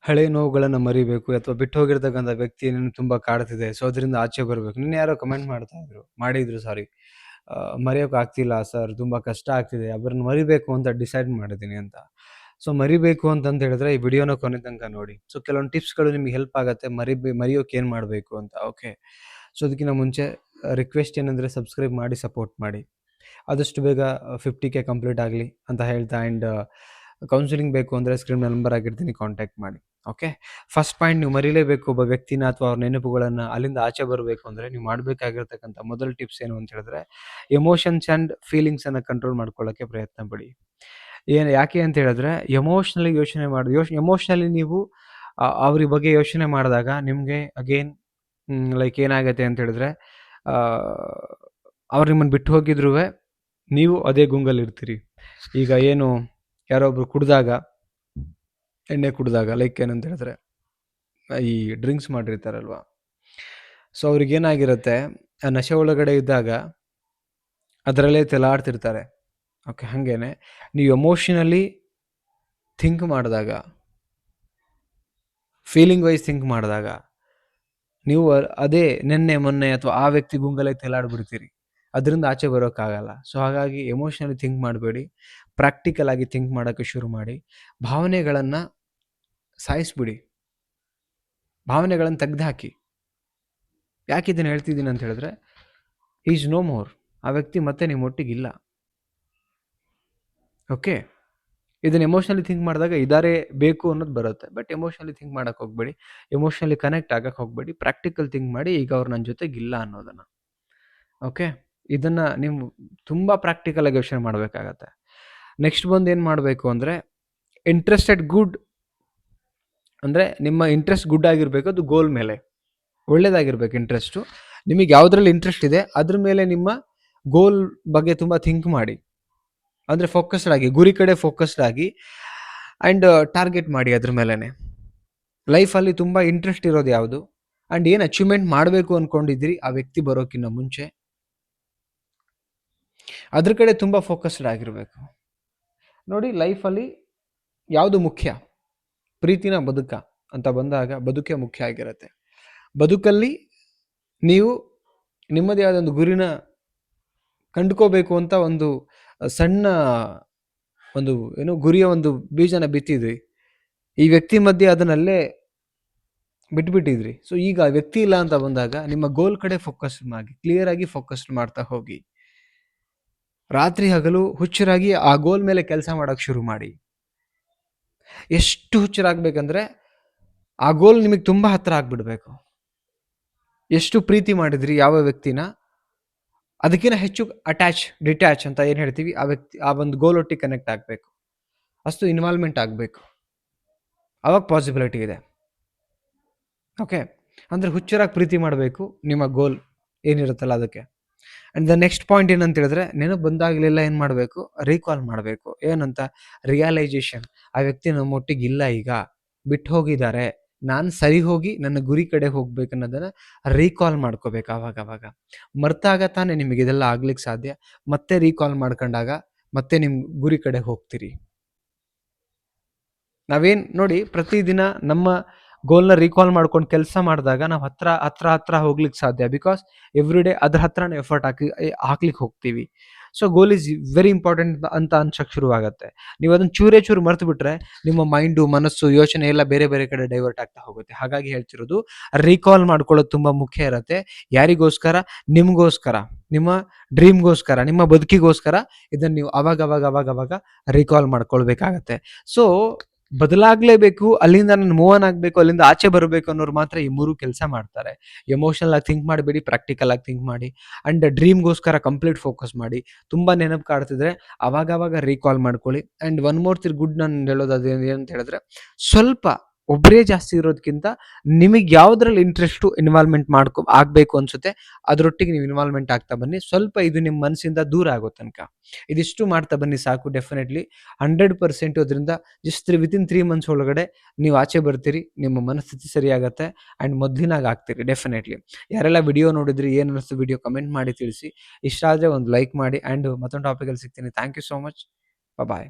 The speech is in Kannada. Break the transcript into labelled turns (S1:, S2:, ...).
S1: ಹಳೆ ನೋವುಗಳನ್ನ ಮರಿಬೇಕು ಅಥವಾ ಬಿಟ್ಟು ಹೋಗಿರ್ತಕ್ಕಂಥ ವ್ಯಕ್ತಿ ನಿನ್ನ ತುಂಬಾ ಕಾಡ್ತಿದೆ. ಸೊ ಅದರಿಂದ ಆಚೆ ಬರ್ಬೇಕು. ನಿನ್ನೆ ಯಾರೋ ಕಮೆಂಟ್ ಮಾಡಿದ್ರು ಸಾರಿ. ಮರೆಯೋಕೆ ಆಗ್ತಿಲ್ಲ ಸರ್, ತುಂಬಾ ಕಷ್ಟ ಆಗ್ತಿದೆ. ಅವ್ರನ್ನ ಮರಿಬೇಕು ಅಂತ ಡಿಸೈಡ್ ಮಾಡಿದ್ದೀನಿ ಅಂತ. ಸೊ ಮರಿಬೇಕು ಅಂತಂತ ಹೇಳಿದ್ರೆ ಈ ವಿಡಿಯೋನ ಕೊನೆ ತನಕ ನೋಡಿ. ಸೊ ಕೆಲವೊಂದು ಟಿಪ್ಸ್ಗಳು ನಿಮ್ಗೆ ಹೆಲ್ಪ್ ಆಗುತ್ತೆ ಮರೆಯೋಕೆ ಏನು ಮಾಡಬೇಕು ಅಂತ. ಓಕೆ. ಸೊ ಅದಕ್ಕಿಂತ ಮುಂಚೆ ರಿಕ್ವೆಸ್ಟ್ ಏನಂದರೆ ಸಬ್ಸ್ಕ್ರೈಬ್ ಮಾಡಿ ಸಪೋರ್ಟ್ ಮಾಡಿ. ಆದಷ್ಟು ಬೇಗ 50K ಕಂಪ್ಲೀಟ್ ಆಗಲಿ ಅಂತ ಹೇಳ್ತಾ ಆ್ಯಂಡ್ ಕೌನ್ಸಿಲಿಂಗ್ ಬೇಕು ಅಂದರೆ ಸ್ಕ್ರೀನ್ ನಂಬರ್ ಆಗಿರ್ತೀನಿ, ಕಾಂಟ್ಯಾಕ್ಟ್ ಮಾಡಿ. ಓಕೆ. ಫಸ್ಟ್ ಪಾಯಿಂಟ್, ನೀವು ಮರಿಲೇಬೇಕು ಒಬ್ಬ ವ್ಯಕ್ತಿನ ಅಥವಾ ಅವ್ರ ನೆನಪುಗಳನ್ನು. ಅಲ್ಲಿಂದ ಆಚೆ ಬರಬೇಕು ಅಂದರೆ ನೀವು ಮಾಡಬೇಕಾಗಿರ್ತಕ್ಕಂಥ ಮೊದಲ ಟಿಪ್ಸ್ ಏನು ಅಂತ ಹೇಳಿದ್ರೆ, ಎಮೋಷನ್ಸ್ ಆ್ಯಂಡ್ ಫೀಲಿಂಗ್ಸನ್ನು ಕಂಟ್ರೋಲ್ ಮಾಡ್ಕೊಳ್ಳೋಕ್ಕೆ ಪ್ರಯತ್ನ ಪಡಿ. ಯಾಕೆ ಅಂತ ಹೇಳಿದ್ರೆ ಎಮೋಷ್ನಲಿ ನೀವು ಅವ್ರ ಬಗ್ಗೆ ಯೋಚನೆ ಮಾಡಿದಾಗ ನಿಮಗೆ ಅಗೇನ್ ಲೈಕ್ ಏನಾಗುತ್ತೆ ಅಂತ ಹೇಳಿದ್ರೆ, ಅವ್ರು ನಿಮ್ಮನ್ನು ಬಿಟ್ಟು ಹೋಗಿದ್ರು ನೀವು ಅದೇ ಗುಂಗಲ್ಲಿರ್ತೀರಿ. ಈಗ ಏನು ಯಾರೊಬ್ರು ಎಣ್ಣೆ ಕುಡಿದಾಗ ಲೈಕ್ ಏನಂತ ಹೇಳಿದ್ರೆ ಈ ಡ್ರಿಂಕ್ಸ್ ಮಾಡಿರ್ತಾರಲ್ವ, ಸೊ ಅವ್ರಿಗೇನಾಗಿರುತ್ತೆ, ಆ ನಶೆ ಒಳಗಡೆ ಇದ್ದಾಗ ಅದರಲ್ಲೇ ತೆಲಾಡ್ತಿರ್ತಾರೆ. ಓಕೆ. ಹಾಗೇನೆ ನೀವು ಎಮೋಷನಲಿ ಥಿಂಕ್ ಮಾಡಿದಾಗ, ಫೀಲಿಂಗ್ ವೈಸ್ ಥಿಂಕ್ ಮಾಡಿದಾಗ ನೀವು ಅದೇ ನಿನ್ನೆ ಮೊನ್ನೆ ಅಥವಾ ಆ ವ್ಯಕ್ತಿ ಗುಂಗಲ್ಲೇ ತೆಲಾಡ್ಬಿಡ್ತೀರಿ. ಅದರಿಂದ ಆಚೆ ಬರೋಕ್ಕಾಗಲ್ಲ. ಸೊ ಹಾಗಾಗಿ ಎಮೋಷನಲಿ ಥಿಂಕ್ ಮಾಡಬೇಡಿ, ಪ್ರಾಕ್ಟಿಕಲ್ ಆಗಿ ಥಿಂಕ್ ಮಾಡೋಕ್ಕೆ ಶುರು ಮಾಡಿ. ಭಾವನೆಗಳನ್ನು ಸಾಯಿಸ್ಬಿಡಿ, ಭಾವನೆಗಳನ್ನು ತೆಗೆದುಹಾಕಿ. ಯಾಕೆ ಇದನ್ನು ಹೇಳ್ತಿದ್ದೀನಿ ಅಂತ ಹೇಳಿದ್ರೆ, ಈಸ್ ನೋ ಮೋರ್. ಆ ವ್ಯಕ್ತಿ ಮತ್ತೆ ನಿಮ್ಮೊಟ್ಟಿಗಿಲ್ಲ. ಓಕೆ. ಇದನ್ನು ಎಮೋಷನಲಿ ಥಿಂಕ್ ಮಾಡಿದಾಗ ಇದಾರೆ ಬೇಕು ಅನ್ನೋದು ಬರುತ್ತೆ. ಬಟ್ ಎಮೋಷನಲಿ ಥಿಂಕ್ ಮಾಡೋಕ್ಕೆ ಹೋಗಬೇಡಿ, ಎಮೋಷನಲಿ ಕನೆಕ್ಟ್ ಆಗಕ್ಕೆ ಹೋಗಬೇಡಿ. ಪ್ರಾಕ್ಟಿಕಲ್ ಥಿಂಕ್ ಮಾಡಿ, ಈಗ ಅವ್ರು ನನ್ನ ಜೊತೆಗಿಲ್ಲ ಅನ್ನೋದನ್ನು. ಓಕೆ. ಇದನ್ನು ನೀವು ತುಂಬ ಪ್ರಾಕ್ಟಿಕಲ್ ಆಗಿ ಯೋಚನೆ ಮಾಡಬೇಕಾಗತ್ತೆ. ನೆಕ್ಸ್ಟ್ ಬಂದು ಏನು ಮಾಡಬೇಕು ಅಂದರೆ, ಗುಡ್ ಅಂದರೆ ನಿಮ್ಮ ಇಂಟ್ರೆಸ್ಟ್ ಗುಡ್ ಆಗಿರಬೇಕು. ಅದು ಗೋಲ್ ಮೇಲೆ ಒಳ್ಳೇದಾಗಿರ್ಬೇಕು ಇಂಟ್ರೆಸ್ಟು. ನಿಮಗೆ ಯಾವುದ್ರಲ್ಲಿ ಇಂಟ್ರೆಸ್ಟ್ ಇದೆ ಅದ್ರ ಮೇಲೆ ನಿಮ್ಮ ಗೋಲ್ ಬಗ್ಗೆ ತುಂಬ ಥಿಂಕ್ ಮಾಡಿ. ಅಂದರೆ ಫೋಕಸ್ಡ್ ಆಗಿ, ಗುರಿ ಕಡೆ ಫೋಕಸ್ಡ್ ಆಗಿ ಆ್ಯಂಡ್ ಟಾರ್ಗೆಟ್ ಮಾಡಿ ಅದ್ರ ಮೇಲೇ. ಲೈಫಲ್ಲಿ ತುಂಬ ಇಂಟ್ರೆಸ್ಟ್ ಇರೋದು ಯಾವುದು ಆ್ಯಂಡ್ ಏನು ಅಚೀವ್ಮೆಂಟ್ ಮಾಡಬೇಕು ಅಂದ್ಕೊಂಡಿದ್ದೀರಿ ಆ ವ್ಯಕ್ತಿ ಬರೋಕ್ಕಿಂತ ಮುಂಚೆ, ಅದ್ರ ಕಡೆ ತುಂಬ ಫೋಕಸ್ಡ್ ಆಗಿರಬೇಕು. ನೋಡಿ, ಲೈಫಲ್ಲಿ ಯಾವುದು ಮುಖ್ಯ? ಪ್ರೀತಿನ ಬದುಕ ಅಂತ ಬಂದಾಗ ಬದುಕೇ ಮುಖ್ಯ ಆಗಿರುತ್ತೆ. ಬದುಕಲ್ಲಿ ನೀವು ನಿಮ್ಮದೇ ಆದ ಒಂದು ಗುರಿನ ಕಂಡುಕೋಬೇಕು ಅಂತ ಒಂದು ಸಣ್ಣ ಗುರಿಯ ಒಂದು ಬೀಜನ ಬಿತ್ತಿದ್ರಿ. ಈ ವ್ಯಕ್ತಿ ಮಧ್ಯೆ ಅದನ್ನಲ್ಲೇ ಬಿಟ್ಬಿಟ್ಟಿದ್ರಿ. ಸೊ ಈಗ ವ್ಯಕ್ತಿ ಇಲ್ಲ ಅಂತ ಬಂದಾಗ ನಿಮ್ಮ ಗೋಲ್ ಕಡೆ ಫೋಕಸ್ಡ್ ಮಾಡಿ, ಕ್ಲಿಯರ್ ಆಗಿ ಫೋಕಸ್ಡ್ ಮಾಡ್ತಾ ಹೋಗಿ. ರಾತ್ರಿ ಹಗಲು ಹುಚ್ಚರಾಗಿ ಆ ಗೋಲ್ ಮೇಲೆ ಕೆಲಸ ಮಾಡೋಕ್ಕೆ ಶುರು ಮಾಡಿ. ಎಷ್ಟು ಹುಚ್ಚರಾಗಬೇಕಂದ್ರೆ ಆ ಗೋಲ್ ನಿಮಗೆ ತುಂಬ ಹತ್ತಿರ ಆಗ್ಬಿಡ್ಬೇಕು. ಎಷ್ಟು ಪ್ರೀತಿ ಮಾಡಿದ್ರಿ ಯಾವ ವ್ಯಕ್ತಿನ, ಅದಕ್ಕಿಂತ ಹೆಚ್ಚು ಡಿಟ್ಯಾಚ್ ಅಂತ ಏನು ಹೇಳ್ತೀವಿ, ಆ ವ್ಯಕ್ತಿ ಆ ಒಂದು ಗೋಲ್ ಒಟ್ಟಿಗೆ ಕನೆಕ್ಟ್ ಆಗಬೇಕು. ಅಷ್ಟು ಇನ್ವಾಲ್ವ್ಮೆಂಟ್ ಆಗಬೇಕು. ಅವಾಗ ಪಾಸಿಬಿಲಿಟಿ ಇದೆ. ಓಕೆ. ಅಂದರೆ ಹುಚ್ಚರಾಗಿ ಪ್ರೀತಿ ಮಾಡಬೇಕು ನಿಮ್ಮ ಗೋಲ್ ಏನಿರುತ್ತಲ್ಲ ಅದಕ್ಕೆ. ಆ್ಯಂಡ್ ದ ನೆಕ್ಸ್ಟ್ ಪಾಯಿಂಟ್ ಏನಂತ ಹೇಳಿದ್ರೆ, ನೆನಪು ಬಂದಾಗಲೆಲ್ಲ ಏನು ಮಾಡಬೇಕು, ರೀಕಾಲ್ ಮಾಡಬೇಕು. ಏನಂತ? ರಿಯಲೈಸೇಷನ್. ಆ ವ್ಯಕ್ತಿ ನಮ್ಮೊಟ್ಟಿಗಿಲ್ಲ, ಈಗ ಬಿಟ್ಟು ಹೋಗಿದ್ದಾರೆ, ನಾನು ಸರಿ ಹೋಗಿ ನನ್ನ ಗುರಿ ಕಡೆ ಹೋಗ್ಬೇಕು ಅನ್ನೋದನ್ನು ರೀಕಾಲ್ ಮಾಡ್ಕೋಬೇಕು. ಆವಾಗ ಮರ್ತಾಗ ತಾನೇ ನಿಮಗೆ ಇದೆಲ್ಲ ಆಗ್ಲಿಕ್ಕೆ ಸಾಧ್ಯ. ಮತ್ತೆ ರೀಕಾಲ್ ಮಾಡ್ಕೊಂಡಾಗ ಮತ್ತೆ ನಿಮ್ಮ ಗುರಿ ಕಡೆ ಹೋಗ್ತೀರಿ. ನಾವೇನು ನೋಡಿ, ಪ್ರತಿದಿನ ನಮ್ಮ ಗೋಲ್ನ ರೀಕಾಲ್ ಮಾಡ್ಕೊಂಡು ಕೆಲಸ ಮಾಡಿದಾಗ ನಾವು ಹತ್ರ ಹೋಗ್ಲಿಕ್ಕೆ ಸಾಧ್ಯ. ಬಿಕಾಸ್ ಎವ್ರಿ ಡೇ ಅದ್ರ ಹತ್ರನೇ ಎಫರ್ಟ್ ಹಾಕ್ಲಿಕ್ಕೆ ಹೋಗ್ತೀವಿ. So goal is very important ಅಂತ ಅನ್ಸಕ್ಕೆ ಶುರುವಾಗುತ್ತೆ. ನೀವು ಅದನ್ನು ಚೂರು ಮರ್ತು ಬಿಟ್ರೆ ನಿಮ್ಮ ಮೈಂಡು, ಮನಸ್ಸು, ಯೋಚನೆ ಎಲ್ಲ ಬೇರೆ ಕಡೆ ಡೈವರ್ಟ್ ಆಗ್ತಾ ಹೋಗುತ್ತೆ. ಹಾಗಾಗಿ ಹೇಳ್ತಿರೋದು, ರೀಕಾಲ್ ಮಾಡ್ಕೊಳ್ಳೋದು ತುಂಬ ಮುಖ್ಯ ಇರುತ್ತೆ. ಯಾರಿಗೋಸ್ಕರ? ನಿಮಗೋಸ್ಕರ, ನಿಮ್ಮ ಡ್ರೀಮ್ಗೋಸ್ಕರ, ನಿಮ್ಮ ಬದುಕಿಗೋಸ್ಕರ ಇದನ್ನು ನೀವು ಅವಾಗ ರೀಕಾಲ್ ಮಾಡ್ಕೊಳ್ಬೇಕಾಗತ್ತೆ. ಸೊ ಬದಲಾಗಲೇಬೇಕು, ಅಲ್ಲಿಂದ ನಾನು ಮೂವ್ ಆನ್ ಆಗಬೇಕು, ಅಲ್ಲಿಂದ ಆಚೆ ಬರಬೇಕು ಅನ್ನೋರು ಮಾತ್ರ ಈ 3 ಕೆಲಸ ಮಾಡ್ತಾರೆ. ಎಮೋಷನಲ್ ಆಗಿ ಥಿಂಕ್ ಮಾಡಬೇಡಿ, ಪ್ರಾಕ್ಟಿಕಲ್ ಆಗಿ ಥಿಂಕ್ ಮಾಡಿ, ಆ್ಯಂಡ್ ಡ್ರೀಮ್ಗೋಸ್ಕರ ಕಂಪ್ಲೀಟ್ ಫೋಕಸ್ ಮಾಡಿ. ತುಂಬ ನೆನಪು ಕಾಡ್ತಿದ್ರೆ ಅವಾಗ ರೀಕಾಲ್ ಮಾಡ್ಕೊಳ್ಳಿ. ಆ್ಯಂಡ್ ಒನ್ ಮೋರ್ ಗುಡ್ ನಾನು ಹೇಳೋದು ಅದು ಏನಂತ ಹೇಳಿದ್ರೆ, ಸ್ವಲ್ಪ ಒಬ್ಬರೇ ಜಾಸ್ತಿ ಇರೋದಕ್ಕಿಂತ ನಿಮಗೆ ಯಾವುದ್ರಲ್ಲಿ ಇಂಟ್ರೆಸ್ಟು ಇನ್ವಾಲ್ವ್ಮೆಂಟ್ ಆಗಬೇಕು ಅನ್ಸುತ್ತೆ ಅದರೊಟ್ಟಿಗೆ ನೀವು ಇನ್ವಾಲ್ವ್ಮೆಂಟ್ ಆಗ್ತಾ ಬನ್ನಿ. ಸ್ವಲ್ಪ ಇದು ನಿಮ್ಮ ಮನಸ್ಸಿಂದ ದೂರ ಆಗೋ ತನಕ ಇದಿಷ್ಟು ಮಾಡ್ತಾ ಬನ್ನಿ ಸಾಕು. ಡೆಫಿನೆಟ್ಲಿ 100% ಅದರಿಂದ ಜಸ್ಟ್ ವಿತಿನ್ 3 months ಒಳಗಡೆ ನೀವು ಆಚೆ ಬರ್ತೀರಿ. ನಿಮ್ಮ ಮನಸ್ಥಿತಿ ಸರಿಯಾಗತ್ತೆ ಆ್ಯಂಡ್ ಮೊದಲಿನಾಗ ಆಗ್ತೀರಿ ಡೆಫಿನೆಟ್ಲಿ. ಯಾರೆಲ್ಲ ವಿಡಿಯೋ ನೋಡಿದ್ರಿ, ಏನು ಅನ್ನಿಸ್ತು ವಿಡಿಯೋ ಕಮೆಂಟ್ ಮಾಡಿ ತಿಳಿಸಿ. ಇಷ್ಟ ಆದರೆ ಒಂದು ಲೈಕ್ ಮಾಡಿ. ಆ್ಯಂಡ್ ಮತ್ತೊಂದು ಟಾಪಿಕಲ್ಲಿ ಸಿಗ್ತೀನಿ. Thank you so much. Bye.